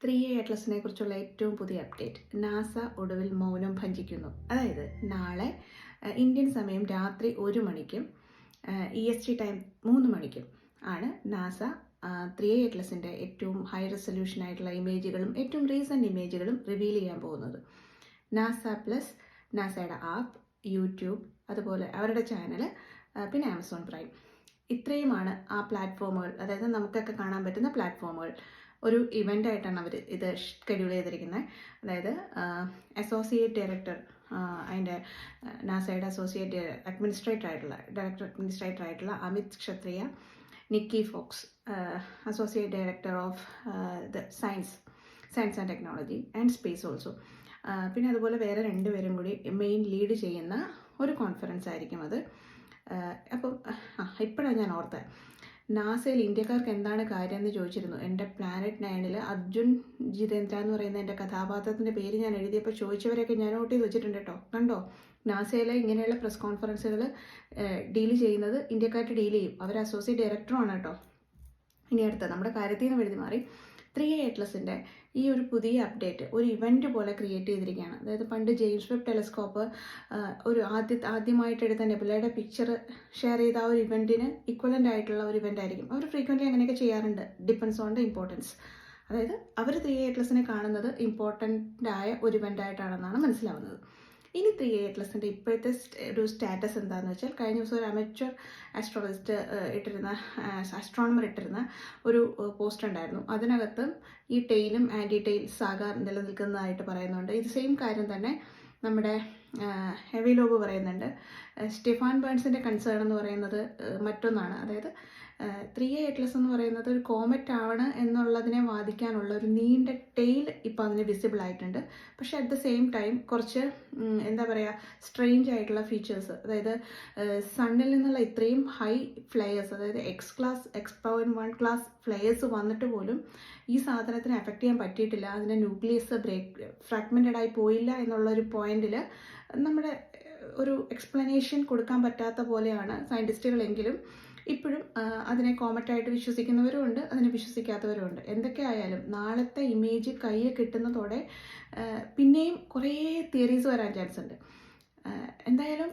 3A അറ്റ്ലസിനെ കുറിച്ചുള്ള ഏറ്റവും പുതിയ അപ്ഡേറ്റ്. നാസ ഒടുവിൽ മൗനം ഭഞ്ജിക്കുന്നു. അതായത് നാളെ ഇന്ത്യൻ സമയം രാത്രി 1 മണിക്കും EST ടൈം 3 മണിക്കും ആണ് നാസ 3A അറ്റ്ലസിൻ്റെ ഏറ്റവും ഹൈ റെസൊല്യൂഷൻ ആയിട്ടുള്ള ഇമേജുകളും ഏറ്റവും റീസെൻറ്റ് ഇമേജുകളും റിവീൽ ചെയ്യാൻ പോകുന്നത്. നാസ പ്ലസ്, നാസയുടെ ആപ്പ്, യൂട്യൂബ്, അതുപോലെ അവരുടെ ചാനൽ, പിന്നെ ആമസോൺ പ്രൈം, ഇത്രയുമാണ് ആ പ്ലാറ്റ്ഫോമുകൾ. അതായത് നമുക്കൊക്കെ കാണാൻ പറ്റുന്ന പ്ലാറ്റ്ഫോമുകൾ ഒരു ഇവൻ്റായിട്ടാണ് അവർ ഇത് ഷെഡ്യൂൾ ചെയ്തിരിക്കുന്നത്. അതായത് അസോസിയേറ്റ് ഡയറക്ടർ, അതിൻ്റെ നാസയുടെ അസോസിയേറ്റ് ഡയറക്ടർ അഡ്മിനിസ്ട്രേറ്റർ ആയിട്ടുള്ള Amit Kshatriya, Nicky Fox, associate director of science and technology and space also, പിന്നെ അതുപോലെ വേറെ 2 പേരും കൂടി മെയിൻ ലീഡ് ചെയ്യുന്ന ഒരു കോൺഫറൻസ് ആയിരിക്കും അത്. അപ്പം ഇപ്പോഴാണ് ഞാൻ ഓർത്തത്, നാസയിൽ ഇന്ത്യക്കാർക്ക് എന്താണ് കാര്യം എന്ന് ചോദിച്ചിരുന്നു. എൻ്റെ പ്ലാനറ്റ് 9 അർജുൻ ജിതേന്ദ്ര എന്ന് പറയുന്ന എൻ്റെ കഥാപാത്രത്തിൻ്റെ പേര് ഞാൻ എഴുതിയപ്പോൾ ചോദിച്ചവരെയൊക്കെ ഞാൻ നോട്ട് ചെയ്ത് വെച്ചിട്ടുണ്ട് കേട്ടോ. കണ്ടോ, നാസയിലെ ഇങ്ങനെയുള്ള പ്രസ് കോൺഫറൻസുകൾ ഡീൽ ചെയ്യുന്നത് ഇന്ത്യക്കാർക്ക് ഡീൽ ചെയ്യും. അവർ അസോസിയേറ്റ് ഡയറക്ടറുമാണ് കേട്ടോ. ഇനി അടുത്ത നമ്മുടെ കാര്യത്തിൽ നിന്ന് എഴുതി മാറി 3A അറ്റ്ലസിൻ്റെ ഈ ഒരു പുതിയ അപ്ഡേറ്റ് ഒരു ഇവൻ്റ് പോലെ ക്രിയേറ്റ് ചെയ്തിരിക്കുകയാണ്. അതായത് പണ്ട് ജെയിംസ് വെബ് ടെലസ്കോപ്പ് ഒരു ആദ്യമായിട്ട് എടുത്ത നെബുലയുടെ പിക്ചർ ഷെയർ ചെയ്ത ആ ഒരു ഇവൻറ്റിന് ഇക്വലൻ്റ് ആയിട്ടുള്ള ഒരു ഇവൻ്റ് ആയിരിക്കും. അവർ ഫ്രീക്വൻ്റ്ലി അങ്ങനെയൊക്കെ ചെയ്യാറുണ്ട്, ഡിപ്പെൻസ് ഓൺ ദ ഇമ്പോർട്ടൻസ്. അതായത് അവർ 3A അറ്റ്ലസിനെ കാണുന്നത് ഇമ്പോർട്ടൻ്റ് ആയ ഒരു ഇവൻ്റ് ആയിട്ടാണെന്നാണ് മനസ്സിലാവുന്നത്. ഇനി 3A അറ്റ്ലസിൻ്റെ ഇപ്പോഴത്തെ ഒരു സ്റ്റാറ്റസ് എന്താണെന്ന് വെച്ചാൽ, കഴിഞ്ഞ ദിവസം ഒരു അമച്വർ ആസ്ട്രോണമർ ഇട്ടിരുന്ന ഒരു പോസ്റ്റ് ഉണ്ടായിരുന്നു. അതിനകത്ത് ഈ ടെയിലും ആൻറ്റി ടെയിൽ സാഗ നിലനിൽക്കുന്നതായിട്ട് പറയുന്നുണ്ട്. ഇത് സെയിം കാര്യം തന്നെ നമ്മുടെ ഹെവി ലോബ് പറയുന്നുണ്ട്. സ്റ്റെഫാൻ ബേൺസിൻ്റെ കൺസേൺ എന്ന് പറയുന്നത് മറ്റൊന്നാണ്. അതായത് 3A അറ്റ്ലസ് എന്ന് പറയുന്നത് ഒരു കോമറ്റ് ആണ് എന്നുള്ളതിനെ വാദിക്കാനുള്ള ഒരു നീണ്ട ടെയിൽ ഇപ്പോൾ അതിന് വിസിബിൾ ആയിട്ടുണ്ട്. പക്ഷേ അറ്റ് ദ സെയിം ടൈം കുറച്ച് എന്താ പറയുക, സ്ട്രെയിഞ്ച് ആയിട്ടുള്ള ഫീച്ചേഴ്സ്, അതായത് സണ്ണിൽ നിന്നുള്ള ഇത്രയും ഹൈ ഫ്ലെയേഴ്സ്, അതായത് X.1 ക്ലാസ് ഫ്ലെയേഴ്സ് വന്നിട്ട് പോലും ഈ സാധനത്തിന് എഫക്റ്റ് ചെയ്യാൻ പറ്റിയിട്ടില്ല. അതിൻ്റെ ന്യൂക്ലിയസ് ഫ്രാഗ്മെൻറ്റഡ് ആയി പോയില്ല എന്നുള്ളൊരു പോയിന്റിൽ നമ്മുടെ ഒരു എക്സ്പ്ലനേഷൻ കൊടുക്കാൻ പറ്റാത്ത പോലെയാണ് സയൻറ്റിസ്റ്റുകളെങ്കിലും ഇപ്പോഴും അതിനെ കോമറ്റായിട്ട് വിശ്വസിക്കുന്നവരും ഉണ്ട്, അതിനെ വിശ്വസിക്കാത്തവരും ഉണ്ട്. എന്തൊക്കെ ആയാലും നാളത്തെ ഇമേജ് കയ്യിൽ കിട്ടുന്നതോടെ പിന്നെയും കുറേ തിയറീസ് വരാൻ ചാൻസ് ഉണ്ട്. എന്തായാലും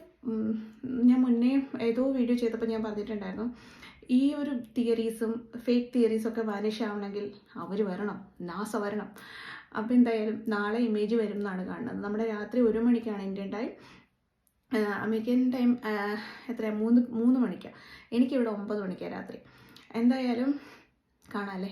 ഞാൻ മുന്നേ ഏതോ വീഡിയോ ചെയ്തപ്പോൾ ഞാൻ പറഞ്ഞിട്ടുണ്ടായിരുന്നു, ഈ ഒരു തിയറീസും ഫേക്ക് തിയറീസൊക്കെ വാനിഷ് ആവണമെങ്കിൽ അവർ വരണം, നാസ വരണം. അപ്പോൾ എന്തായാലും നാളെ ഇമേജ് വരും എന്നാണ് കാണുന്നത്. നമ്മുടെ രാത്രി 1 മണിക്കാണ് ഇന്ത്യൻ ടൈം. അമേരിക്കൻ ടൈം എത്രയാണ്, 3 മണിക്കാണ്. എനിക്കിവിടെ 9 മണിക്കാണ് രാത്രി. എന്തായാലും കാണാമല്ലേ.